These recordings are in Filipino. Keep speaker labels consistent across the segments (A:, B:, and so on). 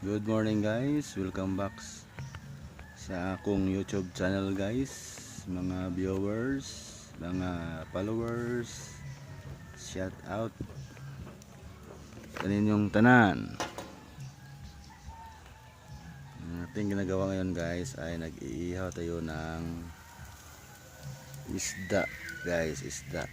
A: Good morning guys, welcome back sa akong YouTube channel guys. Mga viewers, mga followers, shout out kaninyong tanan. Ang ating ginagawa ngayon guys ay nag-iihaw tayo ng isda guys, isda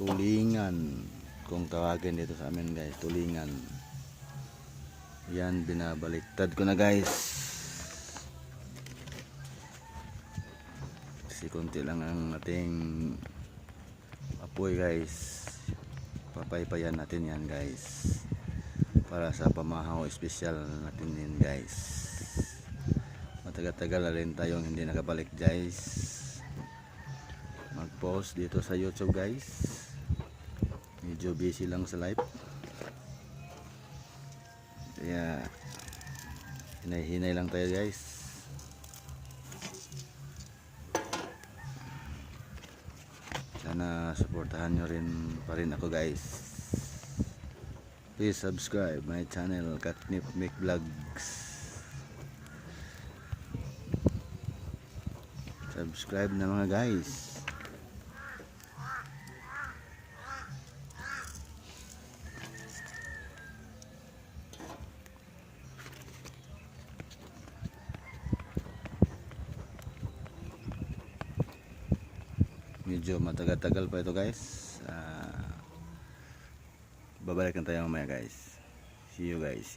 A: tulingan kung tawagin dito sa amin guys, tulingan. Yan, binabaliktad ko na guys kasi konti lang ang ating apoy guys. Papaypayan natin yan guys para sa pamahaw special natin yan guys. Matagal-tagal na rin tayong hindi nakabalik guys mag-post dito sa YouTube guys. Medyo busy lang sa live. Kaya hinay-hinay lang tayo guys. Sana suportahan nyo rin pa rin ako guys. Please subscribe my channel Katnip Make Vlogs. Subscribe na mga guys. Medyo matagal-tagal pa ito guys. Babalik na tayo mamaya guys. See you guys.